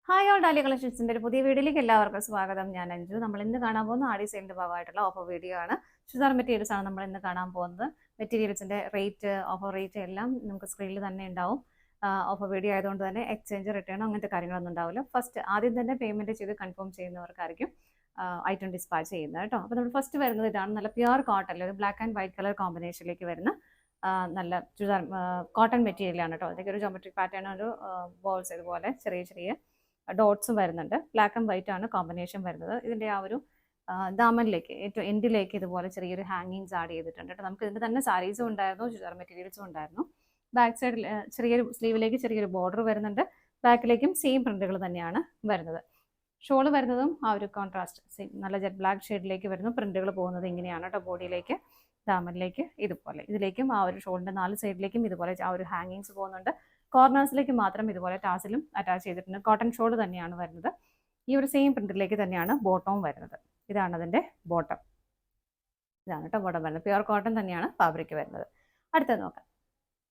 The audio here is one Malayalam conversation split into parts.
ഹായ് ഓൾ ഡാലി കളക്ഷൻസിന്റെ ഒരു പുതിയ വീഡിയോയിലേക്ക് എല്ലാവർക്കും സ്വാഗതം. ഞാൻ അഞ്ജു. നമ്മൾ ഇന്ന് കാണാൻ പോകുന്ന ആഡി സെയിലിന്റെ ഭാഗമായിട്ടുള്ള ഓഫർ വീഡിയോ ആണ്. ചുരിദാർ മെറ്റീരിയൽസ് ആണ് നമ്മൾ ഇന്ന് കാണാൻ പോകുന്നത്. മെറ്റീരിയൽസിന്റെ റേറ്റ്, ഓഫർ റേറ്റ് എല്ലാം നമുക്ക് സ്ക്രീനിൽ തന്നെ ഉണ്ടാവും. ഓഫർ വീഡിയോ ആയതുകൊണ്ട് തന്നെ എക്സ്ചേഞ്ച്, റിട്ടേൺ അങ്ങനത്തെ കാര്യങ്ങളൊന്നും ഉണ്ടാവില്ല. ഫസ്റ്റ് ആദ്യം തന്നെ പേയ്മെന്റ് ചെയ്ത് കൺഫേം ചെയ്യുന്നവർക്കായിരിക്കും ഐറ്റം ഡിസ്പാച്ച് ചെയ്യുന്നത് കേട്ടോ. അപ്പോൾ നമ്മൾ ഫസ്റ്റ് വരുന്നത് ഇതാണ്. നല്ല പ്യുവർ കോട്ടൺ, ഒരു ബ്ലാക്ക് ആൻഡ് വൈറ്റ് കളർ കോമ്പിനേഷനിലേക്ക് വരുന്ന നല്ല ചുരിദാർ കോട്ടൺ മെറ്റീരിയലാണ് കേട്ടോ. അതിലേക്ക് ഒരു ജോമെട്രിക് പാറ്റേൺ, ഒരു ബോൾസ് ഇതുപോലെ ചെറിയ ചെറിയ ഡോട്ട്സും വരുന്നുണ്ട്. ബ്ലാക്ക് ആൻഡ് വൈറ്റ് ആണ് കോമ്പിനേഷൻ വരുന്നത്. ഇതിന്റെ ആ ഒരു ദാമനിലേക്ക്, ഏറ്റവും എൻഡിലേക്ക് ഇതുപോലെ ചെറിയൊരു ഹാങ്ങിങ്സ് ആഡ് ചെയ്തിട്ടുണ്ട് കേട്ടോ. നമുക്ക് ഇതിന്റെ തന്നെ സാരീസും ഉണ്ടായിരുന്നു, ചുരിദാർ മെറ്റീരിയൽസും ഉണ്ടായിരുന്നു. ബാക്ക് സൈഡിൽ ചെറിയൊരു സ്ലീവിലേക്ക് ചെറിയൊരു ബോർഡർ വരുന്നുണ്ട്. ബാക്കിലേക്കും സെയിം പ്രിന്റുകൾ തന്നെയാണ് വരുന്നത്. ഷോൾ വരുന്നതും ആ ഒരു കോൺട്രാസ്റ്റ് സെയിം നല്ല ജെറ്റ് ബ്ലാക്ക് ഷെയ്ഡിലേക്ക് വരുന്നു. പ്രിന്റുകൾ പോകുന്നത് ഇങ്ങനെയാണ് കേട്ടോ. ബോഡിയിലേക്ക്, ദാമനിലേക്ക് ഇതുപോലെ, ഇതിലേക്കും ആ ഒരു ഷോളിന്റെ 4 സൈഡിലേക്കും ഇതുപോലെ ആ ഒരു ഹാങ്ങിങ്സ് പോകുന്നുണ്ട്. കോർണേഴ്സിലേക്ക് മാത്രം ഇതുപോലെ ടാസിലും അറ്റാച്ച് ചെയ്തിട്ടുണ്ട്. കോട്ടൺ ഷോൾ തന്നെയാണ് വരുന്നത്. ഈ ഒരു സെയിം പ്രിന്റിലേക്ക് തന്നെയാണ് ബോട്ടവും വരുന്നത്. ഇതാണ് അതിന്റെ ബോട്ടം. ഇതാണ് കേട്ടോ ബോട്ടം വരുന്നത്. പ്യുവർ കോട്ടൺ തന്നെയാണ് ഫാബ്രിക് വരുന്നത്. അടുത്തത് നോക്കാം.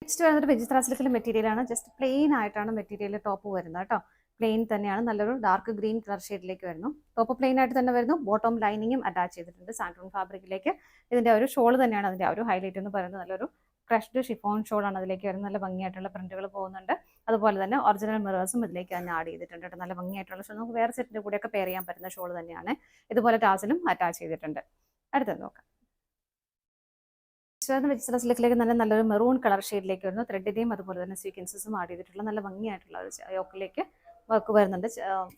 നെക്സ്റ്റ് വരുന്നത് വെജിത്ര സിൽക്കിലെ മെറ്റീരിയൽ ആണ്. ജസ്റ്റ് പ്ലെയിൻ ആയിട്ടാണ് മെറ്റീരിയൽ ടോപ്പ് വരുന്നത് കേട്ടോ. പ്ലെയിൻ തന്നെയാണ്, നല്ലൊരു ഡാർക്ക് ഗ്രീൻ കളർ ഷെയ്ഡിലേക്ക് വരുന്നു. ടോപ്പ് പ്ലെയിൻ ആയിട്ട് തന്നെ വരുന്നു. ബോട്ടം ലൈനിങ്ങും അറ്റാച്ച് ചെയ്തിട്ടുണ്ട് സാൻഡൂൺ ഫാബ്രിക്കിലേക്ക്. ഇതിന്റെ ഒരു ഷോൾ തന്നെയാണ് അതിന്റെ ഒരു ഹൈലൈറ്റ് എന്ന് പറയുന്നത്. നല്ലൊരു ക്രഷ്ഡ് ഷിഫോൺ ഷോൾ ആണ് അതിലേക്ക് വരുന്നത്. നല്ല ഭംഗിയായിട്ടുള്ള പ്രിന്റുകൾ പോകുന്നുണ്ട്. അതുപോലെ തന്നെ ഒറിജിനൽ മിറേഴ്സും ഇതിലേക്ക് തന്നെ ആഡ് ചെയ്തിട്ടുണ്ട്. നല്ല ഭംഗിയായിട്ടുള്ള ഷോൾ, നമുക്ക് വേറെ സെറ്റിന്റെ കൂടെയൊക്കെ പെയർ ചെയ്യാൻ പറ്റുന്ന ഷോൾ തന്നെയാണ്. ഇതുപോലെ ടാസിലും അറ്റാച്ച് ചെയ്തിട്ടുണ്ട്. അടുത്തത് നോക്കാം. വെജിറ്റബിൾ സിൽക്കിലേക്ക് നല്ലൊരു മെറൂൺ കളർ ഷെയ്ഡിലേക്ക് വരുന്നു. ത്രെഡിന്റെയും അതുപോലെ തന്നെ സീക്വൻസസും ആഡ് ചെയ്തിട്ടുള്ള നല്ല ഭംഗിയായിട്ടുള്ള ഒരു യോക്കിലേക്ക് വർക്ക് വരുന്നുണ്ട്.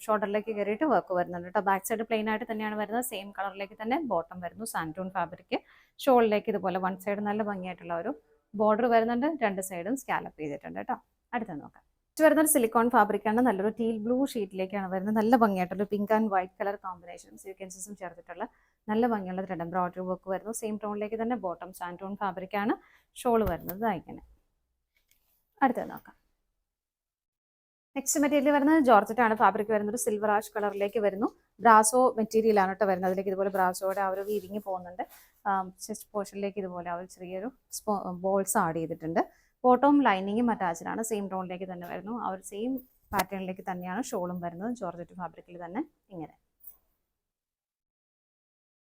ഷോൾഡറിലേക്ക് കയറിയിട്ട് വർക്ക് വരുന്നുണ്ട് കേട്ടോ. ബാക്ക് സൈഡ് പ്ലെയിൻ ആയിട്ട് തന്നെയാണ് വരുന്നത്. സെയിം കളറിലേക്ക് തന്നെ ബോട്ടം വരുന്നു. സാൻഡൂൺ ഫാബ്രിക്. ഷോളിലേക്ക് ഇതുപോലെ വൺ സൈഡ് നല്ല ഭംഗിയായിട്ടുള്ള ഒരു ബോർഡർ വരുന്നുണ്ട്. 2 സൈഡും സ്കാലപ്പ് ചെയ്തിട്ടുണ്ട് കേട്ടോ. അടുത്ത നോക്കാം. വരുന്നൊരു സിലിക്കോൺ ഫാബ്രിക് ആണ്. നല്ലൊരു ടീൽ ബ്ലൂ ഷീറ്റിലേക്കാണ് വരുന്നത്. നല്ല ഭംഗിയായിട്ടുള്ള പിങ്ക് ആൻഡ് വൈറ്റ് കളർ കോമ്പിനേഷനും സീക്വൻസസും ചേർത്തിട്ടുള്ള നല്ല ഭംഗിയുള്ള ത്രെഡ് എംബ്രോയിഡറി വർക്ക് വരുന്നു. സെയിം ടോണിലേക്ക് തന്നെ ബോട്ടം സാൻഡൂൺ ഫാബ്രിക് ആണ്. ഷോൾ വരുന്നത് ഇങ്ങനെ. അടുത്തത് നോക്കാം. നെക്സ്റ്റ് മെറ്റീരിയൽ വരുന്നത് ജോർജറ്റ് ആണ്. ഫാബ്രിക് വരുന്നത് സിൽവർ ആഷ് കളറിലേക്ക് വരുന്നു. ബ്രാസോ മെറ്റീരിയൽ ആണ് കേട്ടോ വരുന്നത്. അതിലേക്ക് ഇതുപോലെ ബ്രാസോയുടെ ആ ഒരു വീവിങ് പോകുന്നുണ്ട്. ചെസ്റ്റ് പോർഷനിലേക്ക് ഇതുപോലെ ആ ഒരു ചെറിയൊരു ബോൾസ് ആഡ് ചെയ്തിട്ടുണ്ട്. ബോട്ടവും ലൈനിങ്ങും അറ്റാച്ച്ഡ് ആണ്. സെയിം ടോണിലേക്ക് തന്നെ വരുന്നു. ആ ഒരു സെയിം പാറ്റേണിലേക്ക് തന്നെയാണ് ഷോളും വരുന്നത്. ജോർജറ്റ് ഫാബ്രിക്കിൽ തന്നെ ഇങ്ങനെ.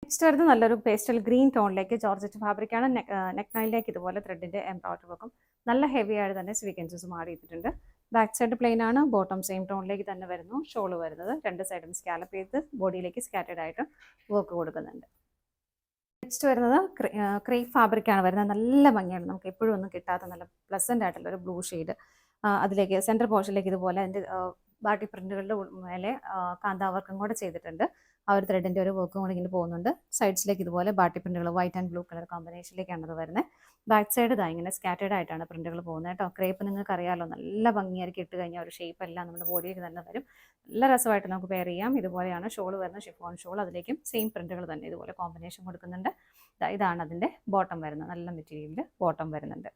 നെക്സ്റ്റ് വരുന്നത് നല്ലൊരു പേസ്റ്റൽ ഗ്രീൻ ടോണിലേക്ക് ജോർജറ്റ് ഫാബ്രിക് ആണ്. നെക്ക് ലൈനിലേക്ക് ഇതുപോലെ ത്രെഡിന്റെ എംബ്രോയിഡറി വർക്കും നല്ല ഹെവി ആയിട്ട് തന്നെ സ്വീക്വൻസസും ആഡ് ചെയ്തിട്ടുണ്ട്. ബാക്ക് സൈഡ് പ്ലെയിൻ ആണ്. ബോട്ടം സെയിം ടോണിലേക്ക് തന്നെ വരുന്നു. ഷോള് വരുന്നത് 2 സൈഡും സ്കാലപ്പ് ചെയ്ത് ബോഡിയിലേക്ക് സ്കാറ്റേഡ് ആയിട്ട് വർക്ക് കൊടുക്കുന്നുണ്ട്. നെക്സ്റ്റ് വരുന്നത് ക്രേപ്പ് ഫാബ്രിക് ആണ് വരുന്നത്. നല്ല ഭംഗിയാണ്, നമുക്ക് എപ്പോഴും ഒന്നും കിട്ടാത്ത നല്ല പ്ലസന്റ് ആയിട്ടുള്ള ഒരു ബ്ലൂ ഷെയ്ഡ്. അതിലേക്ക് സെൻറ്റർ പോർഷനിലേക്ക് ഇതുപോലെ അതിൻ്റെ ബാട്ടി പ്രിന്റുകളുടെ മേലെ കാന്താ വർക്കും കൂടെ ചെയ്തിട്ടുണ്ട്. ആ ഒരു ത്രെഡിന്റെ ഒരു വർക്കും കൂടെ ഇങ്ങനെ പോകുന്നുണ്ട്. സൈഡ്സിലേക്ക് ഇതുപോലെ ബാട്ടി പ്രിന്റുകൾ വൈറ്റ് ആൻഡ് ബ്ലൂ കളർ കോമ്പിനേഷനിലേക്കാണ് അത് വരുന്നത്. ബാക്ക് സൈഡ് ഇതാ ഇങ്ങനെ സ്കാറ്റേഡ് ആയിട്ടാണ് പ്രിന്റുകൾ പോകുന്നത് കേട്ടോ. ക്രേപ്പ് നിങ്ങൾക്ക് അറിയാമല്ലോ, നല്ല ഭംഗിയായിരിക്കും ഇട്ട് കഴിഞ്ഞാൽ ഒരു ഷേപ്പ് എല്ലാം നമ്മുടെ ബോഡിയിൽ തന്നെ വരും. നല്ല രസമായിട്ട് നമുക്ക് പെയർ ചെയ്യാം. ഇതുപോലെയാണ് ഷോൾ വരുന്നത്, ഷിഫോൺ ഷോൾ. അതിലേക്കും സെയിം പ്രിന്റുകൾ തന്നെ ഇതുപോലെ കോമ്പിനേഷൻ കൊടുക്കുന്നുണ്ട്. ഇതാണ് അതിന്റെ ബോട്ടം വരുന്നത്. നല്ല മെറ്റീരിയലിൽ ബോട്ടം വരുന്നുണ്ട്.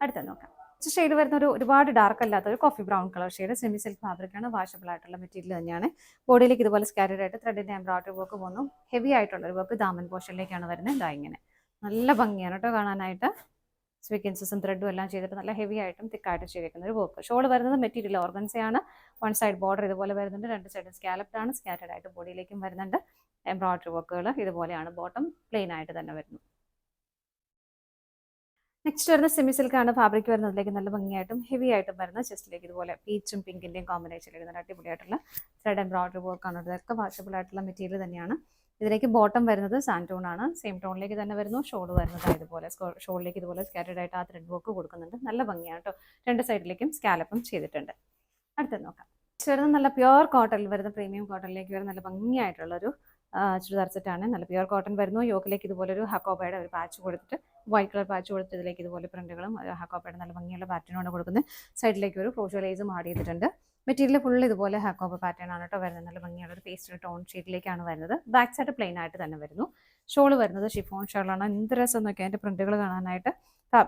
അടുത്ത നോക്കാം. ഷെയ്ഡ് വരുന്ന ഒരുപാട് ഡാർക്ക് അല്ലാത്ത ഒരു coffee brown colour shade. Semi silk fabric ആണ്. വാഷബിൾ ആയിട്ടുള്ള മെറ്റീരിയൽ തന്നെയാണ്. ബോഡിയിലേക്ക് ഇതുപോലെ സ്കാറ്റേഡ് ആയിട്ട് ത്രെഡിന്റെ എംബ്രോയിഡറി വർക്ക് പോകുന്നു. ഹെവി ആയിട്ടുള്ള ഒരു വർക്ക് ദാമൻ പോർഷനിലേക്കാണ് വരുന്നത്. ഇതാ ഇങ്ങനെ നല്ല ഭംഗിയാണ് കേട്ടോ കാണാനായിട്ട്. സ്വീക്വൻസസും ത്രെഡും എല്ലാം ചെയ്തിട്ട് നല്ല ഹെവി ആയിട്ടും തിക്കായിട്ടും ചെയ്തിരിക്കുന്ന ഒരു വർക്ക്. ഷോൾ വരുന്നത് മെറ്റീരിയൽ ഓർഗൻസയാണ്. 1 സൈഡ് ബോർഡർ ഇതുപോലെ വരുന്നുണ്ട്. 2 സൈഡും സ്കാലപ്ഡ് ആണ്. സ്കാറ്റേഡ് ആയിട്ട് ബോഡിയിലേക്കും വരുന്നുണ്ട്. എംബ്രോയിഡറി വർക്കുകൾ ഇതുപോലെയാണ്. ബോട്ടം പ്ലെയിൻ ആയിട്ട് തന്നെ വരുന്നു. നെക്സ്റ്റ് വരുന്ന സെമി സിൽക്ക് ആണ്. ഫാബ്രിക് വരുന്നതിലേക്ക് നല്ല ഭംഗിയായിട്ടും ഹെവി ആയിട്ടും വരുന്ന ചെസ്റ്റിലേക്ക് ഇതുപോലെ പീച്ചും പിങ്കിന്റെയും കോമ്പിനേഷനിലേക്ക് നല്ല അടിപൊളിയായിട്ടുള്ള ത്രെഡ് എംബ്രോയിഡറി വർക്ക് ആണ്. ഇതൊക്കെ വാഷബിൾ ആയിട്ടുള്ള മെറ്റീരിയൽ തന്നെയാണ്. ഇതിലേക്ക് ബോട്ടം വരുന്നത് സാൻഡൂൺ ആണ്. സെയിം ടോണിലേക്ക് തന്നെ വരുന്നു. ഷോൾ വരുന്നത് ഇതുപോലെ ഷോളിലേക്ക് ഇതുപോലെ സ്കാറ്റേഡ് ആയിട്ട് ആ ത്രെഡ് വർക്ക് കൊടുക്കുന്നുണ്ട്. നല്ല ഭംഗിയാണ് കേട്ടോ. 2 സൈഡിലേക്കും സ്കാലപ്പും ചെയ്തിട്ടുണ്ട്. അടുത്തത് നോക്കാം. വരുന്ന നല്ല പ്യുവർ കോട്ടണിൽ വരുന്ന പ്രീമിയം കോട്ടണിലേക്ക് വരുന്ന നല്ല ഭംഗിയായിട്ടുള്ള ഒരു ചുരിദാർ സെറ്റാണ്. നല്ല പ്യുവർ കോട്ടൺ വരുന്നു. യോക്കിലേക്ക് ഇതുപോലെ ഒരു ഹക്കോബയുടെ ഒരു പാച്ച് കൊടുത്തിട്ട്, വൈറ്റ് കളർ പാച്ച് കൊടുത്ത് ഇതിലേക്ക് ഇതുപോലെ പ്രിന്റുകളും ഹക്കോബയുടെ നല്ല ഭംഗിയുള്ള പാറ്റേണോട് കൊടുക്കുന്നത്. സൈഡിലേക്ക് ഒരു ക്രോഷോ ലേസും ആഡ് ചെയ്തിട്ടുണ്ട്. മെറ്റീരിയൽ ഫുൾ ഇതുപോലെ ഹക്കോബ പാറ്റേൺ ആണ് കേട്ടോ വരുന്നത്. നല്ല ഭംഗിയുള്ള ഒരു പേസ്റ്റൽ ടോൺ ഷീറ്റിലേക്കാണ് വരുന്നത്. ബാക്ക് സൈഡ് പ്ലെയിൻ ആയിട്ട് തന്നെ വരുന്നു. ഷോൾ വരുന്നത് ഷിഫോൺ ഷോളാണ്. എന്ത് രസം നോക്കിയാൽ അതിൻ്റെ പ്രിന്റുകൾ കാണാനായിട്ട്.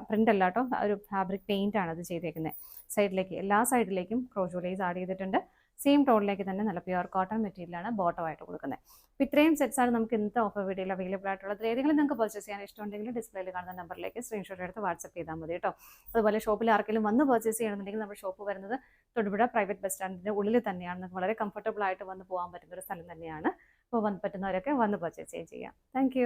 പ്രിന്റ് അല്ല കേട്ടോ, ഒരു ഫാബ്രിക് പെയിന്റ് ആണ് അത് ചെയ്തേക്കുന്നത്. സൈഡിലേക്ക് എല്ലാ സൈഡിലേക്കും ക്രോഷോ ലേസ് ആഡ് ചെയ്തിട്ടുണ്ട്. സെയിം ടോണിലേക്ക് തന്നെ നല്ല പ്യുവർ കോട്ടൺ മെറ്റീരിയലാണ് ബോട്ടമായിട്ട് കൊടുക്കുന്നത്. അപ്പോൾ ഇത്രയും സെറ്റ്സാണ് നമുക്ക് ഇന്നത്തെ ഓഫർ വീഡിയോയിൽ അവൈലബിൾ ആയിട്ടുള്ളത്. ഏതെങ്കിലും നിങ്ങൾക്ക് പർച്ചേസ് ചെയ്യാൻ ഇഷ്ടമുണ്ടെങ്കിൽ ഡിസ്പ്ലേയിൽ കാണുന്ന നമ്പറിലേക്ക് സ്ക്രീൻഷോട്ട് എടുത്ത് വാട്സപ്പ് ചെയ്താൽ മതി കേട്ടോ. അതുപോലെ ഷോപ്പിൽ ആർക്കെങ്കിലും വന്ന് പർച്ചേസ് ചെയ്യണമെന്നുണ്ടെങ്കിൽ നമ്മുടെ ഷോപ്പ് വരുന്നത് തൊടുപുഴ പ്രൈവറ്റ് ബസ് സ്റ്റാൻഡിൻ്റെ ഉള്ളിൽ തന്നെയാണ്. നിങ്ങൾക്ക് വളരെ കംഫർട്ടബിൾ ആയിട്ട് വന്ന് പോകാൻ പറ്റുന്ന ഒരു സ്ഥലം തന്നെയാണ്. അപ്പോൾ പറ്റുന്നവരൊക്കെ വന്ന് പർച്ചേസ് ചെയ്യാം. താങ്ക്